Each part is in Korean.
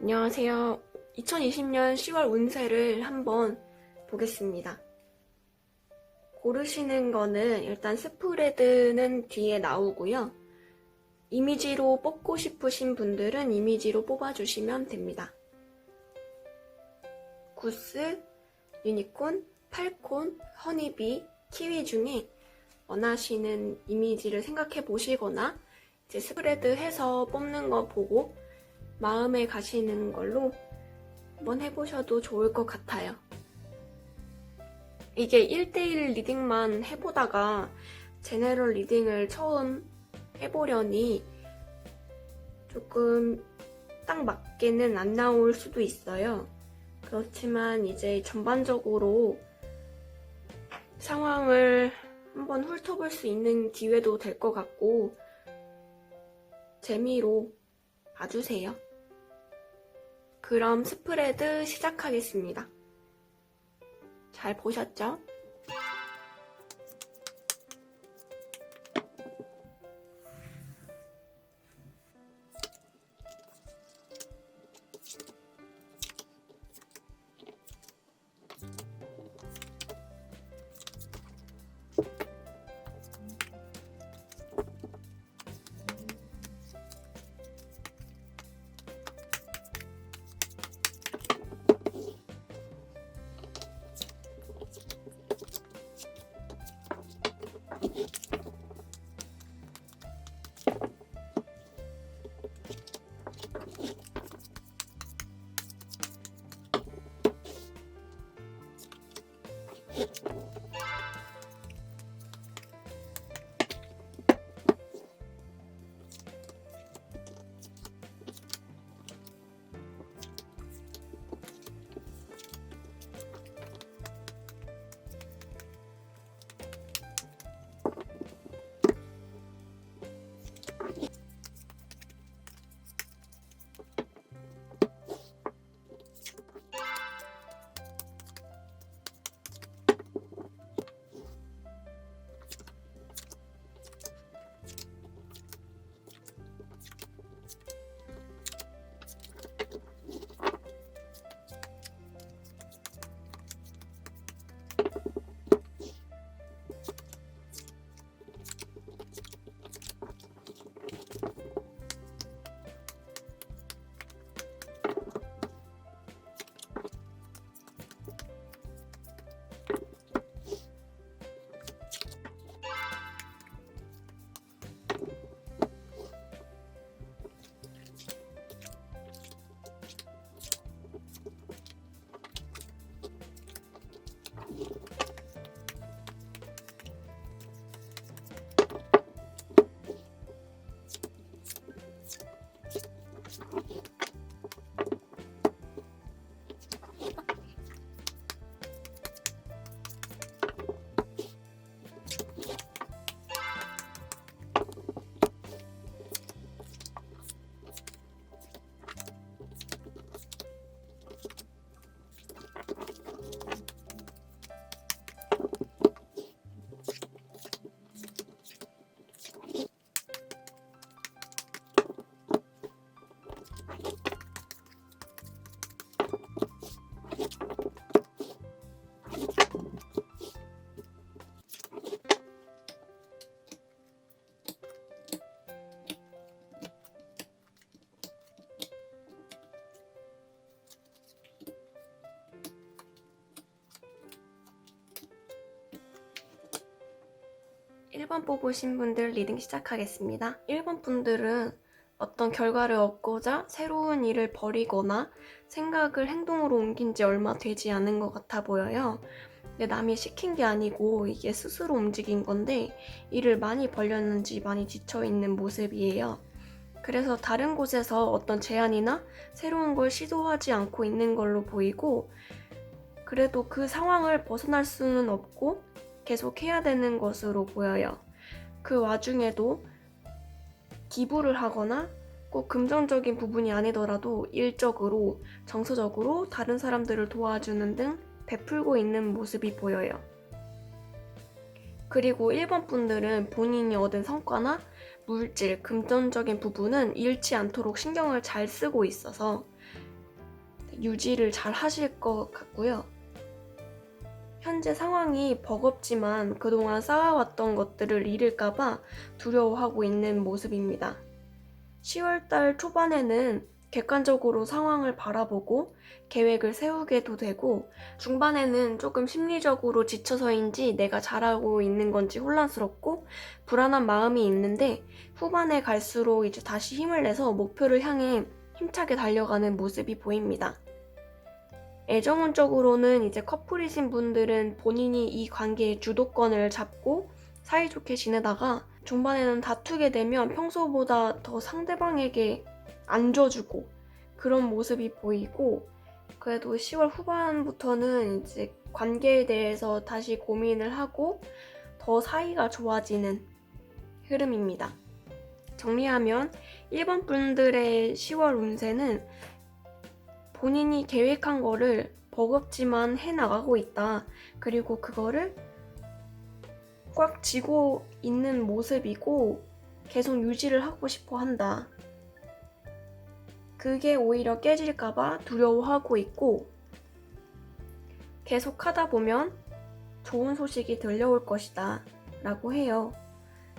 안녕하세요. 2020년 10월 운세를 한번 보겠습니다. 고르시는 거는 일단 스프레드는 뒤에 나오고요. 이미지로 뽑고 싶으신 분들은 이미지로 뽑아주시면 됩니다. 구스, 유니콘, 팔콘, 허니비, 키위 중에 원하시는 이미지를 생각해 보시거나 이제 스프레드 해서 뽑는 거 보고 마음에 가시는 걸로 한번 해보셔도 좋을 것 같아요. 이게 1대1 리딩만 해보다가 제너럴 리딩을 처음 해보려니 조금 딱 맞게는 안 나올 수도 있어요. 그렇지만 이제 전반적으로 상황을 한번 훑어볼 수 있는 기회도 될 것 같고 재미로 봐주세요. 그럼 스프레드 시작하겠습니다. 잘 보셨죠? 일 번 뽑으신 분들 리딩 시작하겠습니다. 1번 분들은 어떤 결과를 얻고자 새로운 일을 벌이거나 생각을 행동으로 옮긴 지 얼마 되지 않은 것 같아 보여요. 근데 남이 시킨 게 아니고 이게 스스로 움직인 건데 일을 많이 벌렸는지 많이 지쳐있는 모습이에요. 그래서 다른 곳에서 어떤 제안이나 새로운 걸 시도하지 않고 있는 걸로 보이고 그래도 그 상황을 벗어날 수는 없고 계속 해야 되는 것으로 보여요. 그 와중에도 기부를 하거나 꼭 긍정적인 부분이 아니더라도 일적으로, 정서적으로 다른 사람들을 도와주는 등 베풀고 있는 모습이 보여요. 그리고 1번 분들은 본인이 얻은 성과나 물질, 금전적인 부분은 잃지 않도록 신경을 잘 쓰고 있어서 유지를 잘 하실 것 같고요. 현재 상황이 버겁지만 그동안 쌓아왔던 것들을 잃을까봐 두려워하고 있는 모습입니다. 10월달 초반에는 객관적으로 상황을 바라보고 계획을 세우게도 되고, 중반에는 조금 심리적으로 지쳐서인지 내가 잘하고 있는 건지 혼란스럽고 불안한 마음이 있는데, 후반에 갈수록 이제 다시 힘을 내서 목표를 향해 힘차게 달려가는 모습이 보입니다. 애정운적으로는 이제 커플이신 분들은 본인이 이 관계의 주도권을 잡고 사이좋게 지내다가 중반에는 다투게 되면 평소보다 더 상대방에게 안줘주고 그런 모습이 보이고, 그래도 10월 후반부터는 이제 관계에 대해서 다시 고민을 하고 더 사이가 좋아지는 흐름입니다. 정리하면 1번 분들의 10월 운세는 본인이 계획한 거를 버겁지만 해나가고 있다. 그리고 그거를 꽉 쥐고 있는 모습이고 계속 유지를 하고 싶어 한다. 그게 오히려 깨질까봐 두려워하고 있고, 계속 하다 보면 좋은 소식이 들려올 것이다 라고 해요.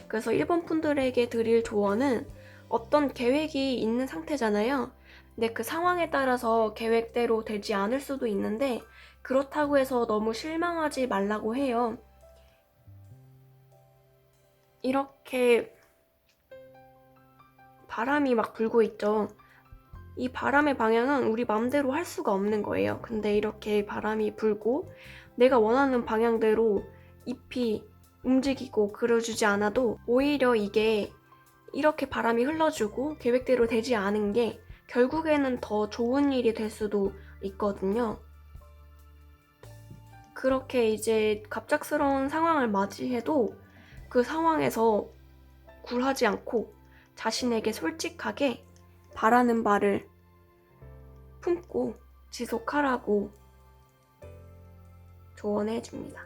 그래서 1번 분들에게 드릴 조언은, 어떤 계획이 있는 상태잖아요. 근데 그 상황에 따라서 계획대로 되지 않을 수도 있는데, 그렇다고 해서 너무 실망하지 말라고 해요. 이렇게 바람이 막 불고 있죠. 이 바람의 방향은 우리 맘대로 할 수가 없는 거예요. 근데 이렇게 바람이 불고 내가 원하는 방향대로 잎이 움직이고 그려주지 않아도 오히려 이게 이렇게 바람이 흘러주고 계획대로 되지 않은 게 결국에는 더 좋은 일이 될 수도 있거든요. 그렇게 이제 갑작스러운 상황을 맞이해도 그 상황에서 굴하지 않고 자신에게 솔직하게 바라는 바를 품고 지속하라고 조언해 줍니다.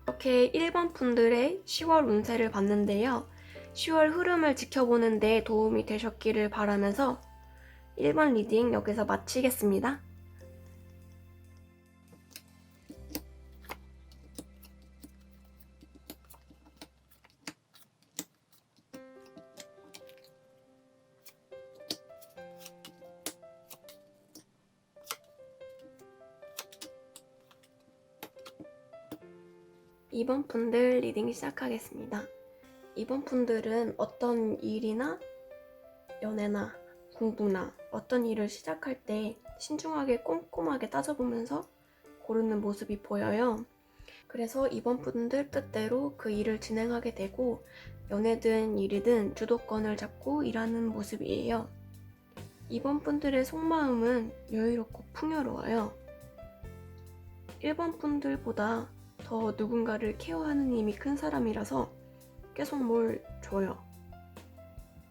이렇게 1번 분들의 10월 운세를 봤는데요. 10월 흐름을 지켜보는 데 도움이 되셨기를 바라면서 1번 리딩 여기서 마치겠습니다. 이번 분들 리딩 시작하겠습니다. 이번 분들은 어떤 일이나 연애나 공부나 어떤 일을 시작할 때 신중하게 꼼꼼하게 따져보면서 고르는 모습이 보여요. 그래서 이번 분들 뜻대로 그 일을 진행하게 되고, 연애든 일이든 주도권을 잡고 일하는 모습이에요. 이번 분들의 속마음은 여유롭고 풍요로워요. 1번 분들보다 더 누군가를 케어하는 힘이 큰 사람이라서 계속 뭘 줘요.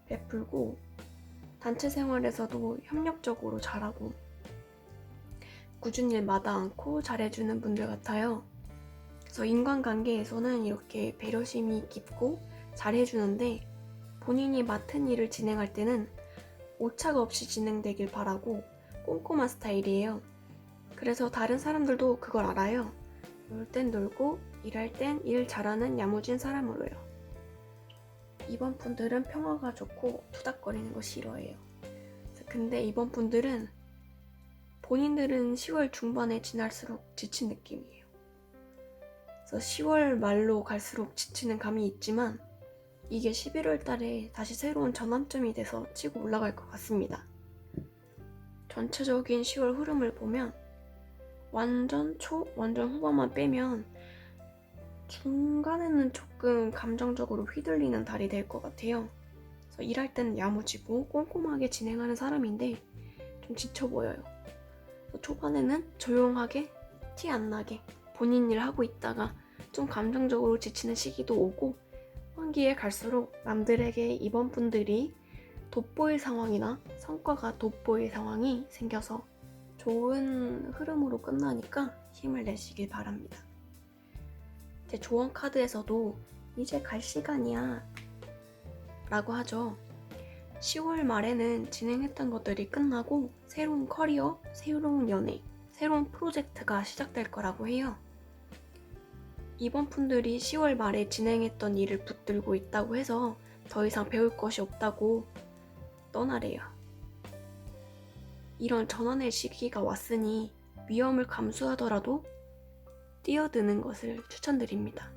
베풀고 단체 생활에서도 협력적으로 잘하고 꾸준히 일 마다 않고 잘해주는 분들 같아요. 그래서 인간관계에서는 이렇게 배려심이 깊고 잘해주는데, 본인이 맡은 일을 진행할 때는 오차가 없이 진행되길 바라고 꼼꼼한 스타일이에요. 그래서 다른 사람들도 그걸 알아요. 놀 땐 놀고 일할 땐 일 잘하는 야무진 사람으로요. 이번 분들은 평화가 좋고 투닥거리는 거 싫어해요. 근데 이번 분들은 본인들은 10월 중반에 지날수록 지친 느낌이에요. 그래서 10월 말로 갈수록 지치는 감이 있지만 이게 11월 달에 다시 새로운 전환점이 돼서 치고 올라갈 것 같습니다. 전체적인 10월 흐름을 보면 완전 후반만 빼면 중간에는 조금 감정적으로 휘둘리는 달이 될 것 같아요. 그래서 일할 때는 야무지고 꼼꼼하게 진행하는 사람인데 좀 지쳐 보여요. 초반에는 조용하게 티 안 나게 본인 일 하고 있다가 좀 감정적으로 지치는 시기도 오고, 환기에 갈수록 남들에게 이번 분들이 돋보일 상황이나 성과가 돋보일 상황이 생겨서 좋은 흐름으로 끝나니까 힘을 내시길 바랍니다. 제 조언 카드에서도 이제 갈 시간이야 라고 하죠. 10월 말에는 진행했던 것들이 끝나고 새로운 커리어, 새로운 연애, 새로운 프로젝트가 시작될 거라고 해요. 이번 분들이 10월 말에 진행했던 일을 붙들고 있다고 해서 더 이상 배울 것이 없다고 떠나래요. 이런 전환의 시기가 왔으니 위험을 감수하더라도 뛰어드는 것을 추천드립니다.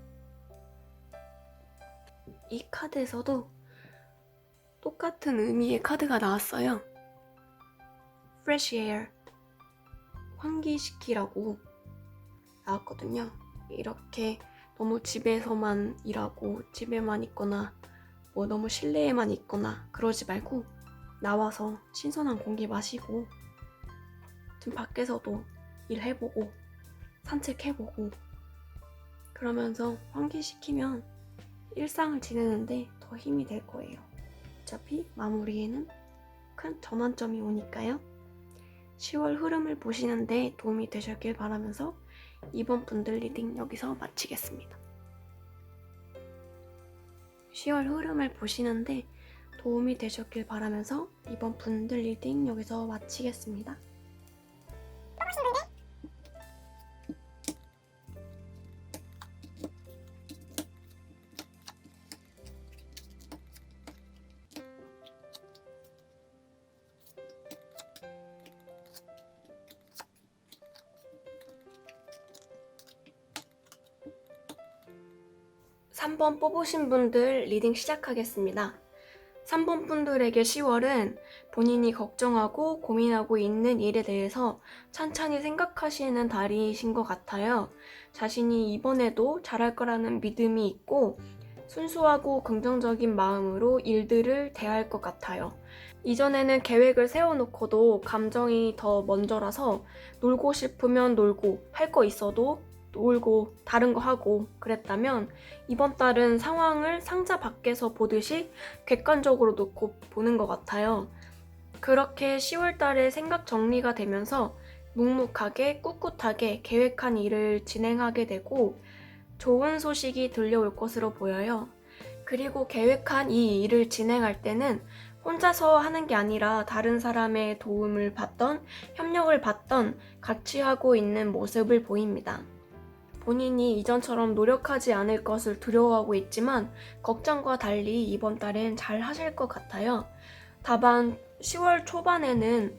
이 카드에서도 똑같은 의미의 카드가 나왔어요. Fresh Air, 환기시키라고 나왔거든요. 이렇게 너무 집에서만 일하고 집에만 있거나 너무 실내에만 있거나 그러지 말고 나와서 신선한 공기 마시고 좀 밖에서도 일해보고 산책해보고 그러면서 환기시키면 일상을 지내는데 더 힘이 될 거예요. 어차피 마무리에는 큰 전환점이 오니까요. 10월 흐름을 보시는데 도움이 되셨길 바라면서 이번 분들 리딩 여기서 마치겠습니다. 10월 흐름을 보시는데 도움이 되셨길 바라면서 이번 분들 리딩 여기서 마치겠습니다. 3번 뽑으신 분들 리딩 시작하겠습니다. 3번 분들에게 10월은 본인이 걱정하고 고민하고 있는 일에 대해서 찬찬히 생각하시는 달이신 것 같아요. 자신이 이번에도 잘할 거라는 믿음이 있고 순수하고 긍정적인 마음으로 일들을 대할 것 같아요. 이전에는 계획을 세워놓고도 감정이 더 먼저라서 놀고 싶으면 놀고 할 거 있어도 놀고 다른 거 하고 그랬다면 이번 달은 상황을 상자 밖에서 보듯이 객관적으로 놓고 보는 것 같아요. 그렇게 10월 달에 생각 정리가 되면서 묵묵하게 꿋꿋하게 계획한 일을 진행하게 되고 좋은 소식이 들려올 것으로 보여요. 그리고 계획한 이 일을 진행할 때는 혼자서 하는 게 아니라 다른 사람의 도움을 받던 협력을 받던 같이 하고 있는 모습을 보입니다. 본인이 이전처럼 노력하지 않을 것을 두려워하고 있지만 걱정과 달리 이번 달엔 잘 하실 것 같아요. 다만 10월 초반에는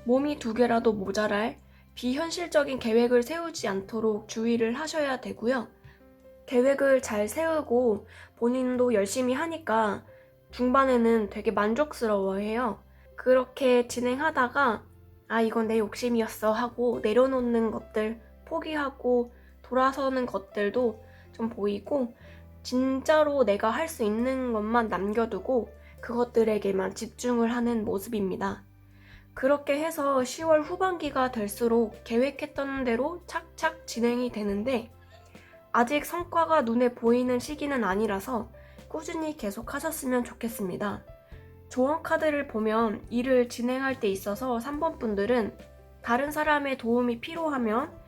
몸이 2개라도 모자랄 비현실적인 계획을 세우지 않도록 주의를 하셔야 되고요. 계획을 잘 세우고 본인도 열심히 하니까 중반에는 되게 만족스러워해요. 그렇게 진행하다가 이건 내 욕심이었어 하고 내려놓는 것들 포기하고 돌아서는 것들도 좀 보이고 진짜로 내가 할 수 있는 것만 남겨두고 그것들에게만 집중을 하는 모습입니다. 그렇게 해서 10월 후반기가 될수록 계획했던 대로 착착 진행이 되는데 아직 성과가 눈에 보이는 시기는 아니라서 꾸준히 계속 하셨으면 좋겠습니다. 조언 카드를 보면 일을 진행할 때 있어서 3번 분들은 다른 사람의 도움이 필요하면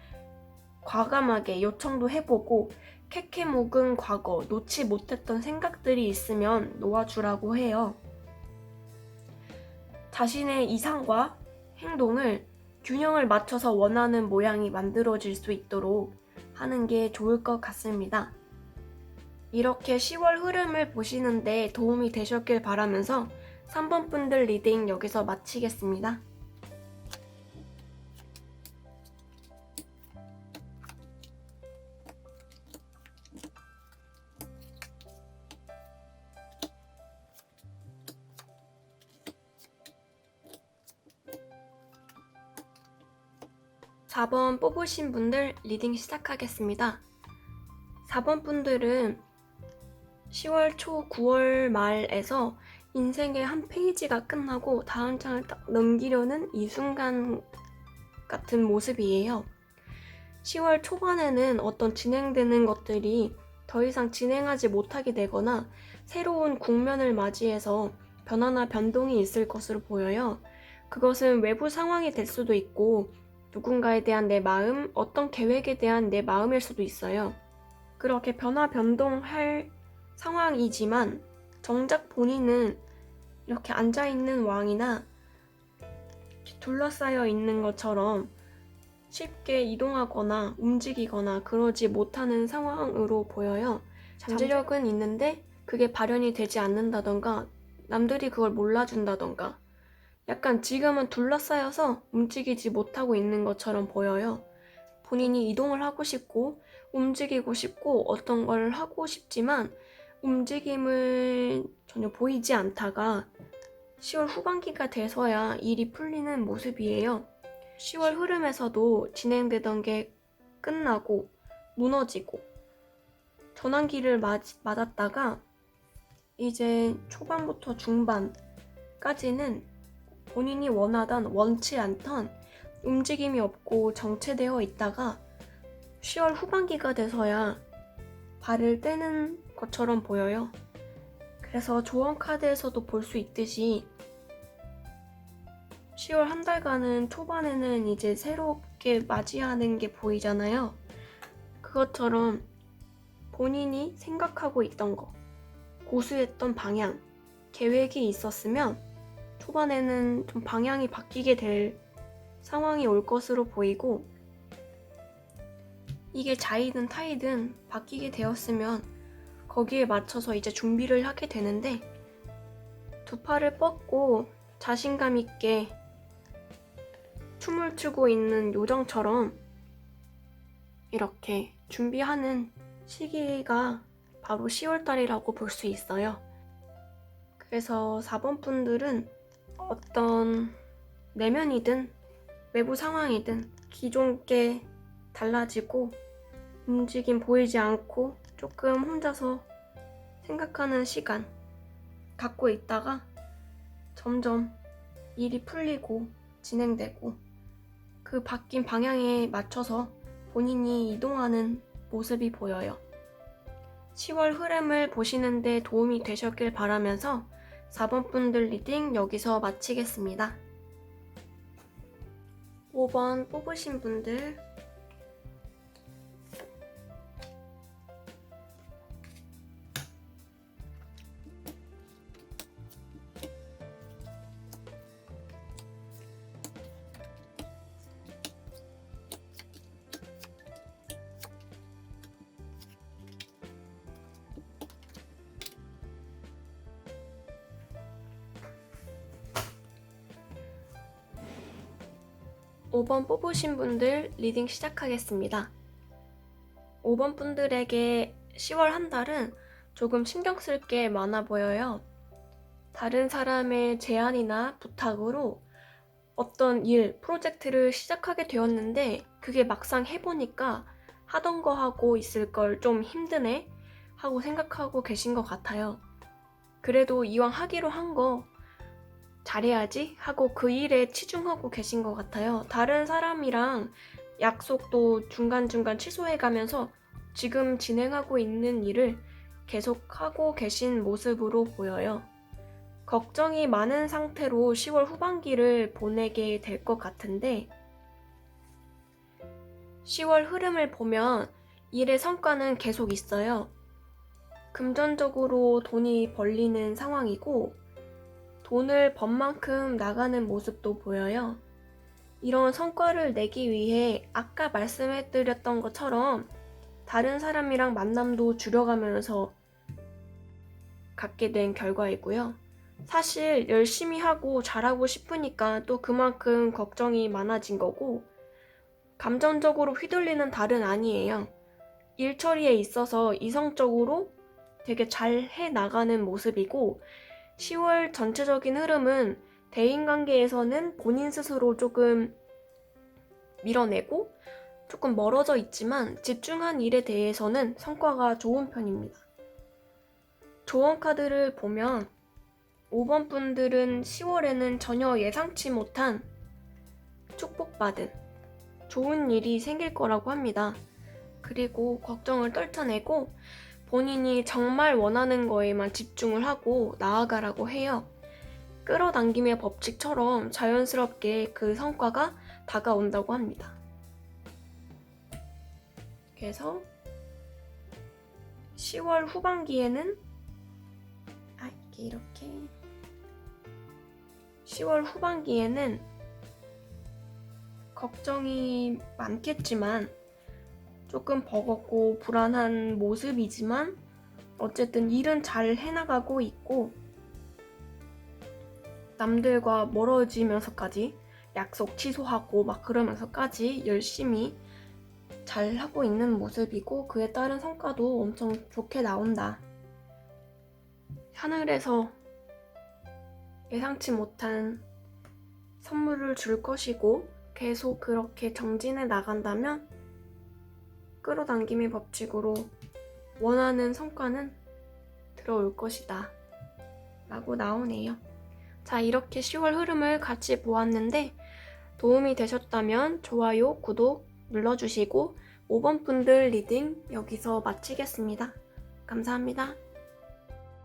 과감하게 요청도 해보고 캐캐 묵은 과거, 놓지 못했던 생각들이 있으면 놓아주라고 해요. 자신의 이상과 행동을 균형을 맞춰서 원하는 모양이 만들어질 수 있도록 하는 게 좋을 것 같습니다. 이렇게 10월 흐름을 보시는데 도움이 되셨길 바라면서 3번 분들 리딩 여기서 마치겠습니다. 4번 뽑으신 분들 리딩 시작하겠습니다. 4번 분들은 10월 초 9월 말에서 인생의 한 페이지가 끝나고 다음 장을 딱 넘기려는 이 순간 같은 모습이에요. 10월 초반에는 어떤 진행되는 것들이 더 이상 진행하지 못하게 되거나 새로운 국면을 맞이해서 변화나 변동이 있을 것으로 보여요. 그것은 외부 상황이 될 수도 있고 누군가에 대한 내 마음, 어떤 계획에 대한 내 마음일 수도 있어요. 그렇게 변화 변동할 상황이지만 정작 본인은 이렇게 앉아있는 왕이나 둘러싸여 있는 것처럼 쉽게 이동하거나 움직이거나 그러지 못하는 상황으로 보여요. 잠재력은 있는데 그게 발현이 되지 않는다던가 남들이 그걸 몰라준다던가 약간 지금은 둘러싸여서 움직이지 못하고 있는 것처럼 보여요. 본인이 이동을 하고 싶고 움직이고 싶고 어떤 걸 하고 싶지만 움직임을 전혀 보이지 않다가 10월 후반기가 돼서야 일이 풀리는 모습이에요. 10월 흐름에서도 진행되던 게 끝나고 무너지고 전환기를 맞았다가 이제 초반부터 중반까지는 본인이 원하던 원치 않던 움직임이 없고 정체되어 있다가 10월 후반기가 돼서야 발을 떼는 것처럼 보여요. 그래서 조언 카드에서도 볼 수 있듯이 10월 한 달간은 초반에는 이제 새롭게 맞이하는 게 보이잖아요. 그것처럼 본인이 생각하고 있던 거, 고수했던 방향, 계획이 있었으면 초반에는 좀 방향이 바뀌게 될 상황이 올 것으로 보이고 이게 자이든 타이든 바뀌게 되었으면 거기에 맞춰서 이제 준비를 하게 되는데 두 팔을 뻗고 자신감 있게 춤을 추고 있는 요정처럼 이렇게 준비하는 시기가 바로 10월달이라고 볼 수 있어요. 그래서 4번 분들은 어떤 내면이든 외부 상황이든 기존께 달라지고 움직임 보이지 않고 조금 혼자서 생각하는 시간 갖고 있다가 점점 일이 풀리고 진행되고 그 바뀐 방향에 맞춰서 본인이 이동하는 모습이 보여요. 10월 흐름을 보시는데 도움이 되셨길 바라면서 4번 분들 리딩 여기서 마치겠습니다. 5번 뽑으신 분들 (5번) 뽑으신 분들 리딩 시작하겠습니다. 5번 분들에게 10월 한 달은 조금 신경 쓸 게 많아 보여요. 다른 사람의 제안이나 부탁으로 어떤 일, 프로젝트를 시작하게 되었는데 그게 막상 해보니까 하던 거 하고 있을 걸 좀 힘드네 하고 생각하고 계신 것 같아요. 그래도 이왕 하기로 한 거 잘해야지 하고 그 일에 치중하고 계신 것 같아요. 다른 사람이랑 약속도 중간중간 취소해가면서 지금 진행하고 있는 일을 계속하고 계신 모습으로 보여요. 걱정이 많은 상태로 10월 후반기를 보내게 될 것 같은데 10월 흐름을 보면 일의 성과는 계속 있어요. 금전적으로 돈이 벌리는 상황이고 돈을 번 만큼 나가는 모습도 보여요. 이런 성과를 내기 위해 아까 말씀해드렸던 것처럼 다른 사람이랑 만남도 줄여가면서 갖게 된 결과이고요. 사실 열심히 하고 잘하고 싶으니까 또 그만큼 걱정이 많아진 거고 감정적으로 휘둘리는 달은 아니에요. 일 처리에 있어서 이성적으로 되게 잘 해나가는 모습이고 10월 전체적인 흐름은 대인관계에서는 본인 스스로 조금 밀어내고 조금 멀어져 있지만 집중한 일에 대해서는 성과가 좋은 편입니다. 조언 카드를 보면 5번 분들은 10월에는 전혀 예상치 못한 축복받은 좋은 일이 생길 거라고 합니다. 그리고 걱정을 떨쳐내고 본인이 정말 원하는 거에만 집중을 하고 나아가라고 해요. 끌어당김의 법칙처럼 자연스럽게 그 성과가 다가온다고 합니다. 그래서 10월 후반기에는 이게 이렇게 10월 후반기에는 걱정이 많겠지만 조금 버겁고 불안한 모습이지만 어쨌든 일은 잘 해나가고 있고 남들과 멀어지면서까지 약속 취소하고 막 그러면서까지 열심히 잘 하고 있는 모습이고 그에 따른 성과도 엄청 좋게 나온다. 하늘에서 예상치 못한 선물을 줄 것이고 계속 그렇게 정진해 나간다면 끌어당김의 법칙으로 원하는 성과는 들어올 것이다 라고 나오네요. 자, 이렇게 10월 흐름을 같이 보았는데 도움이 되셨다면 좋아요, 구독 눌러주시고 5번 분들 리딩 여기서 마치겠습니다. 감사합니다.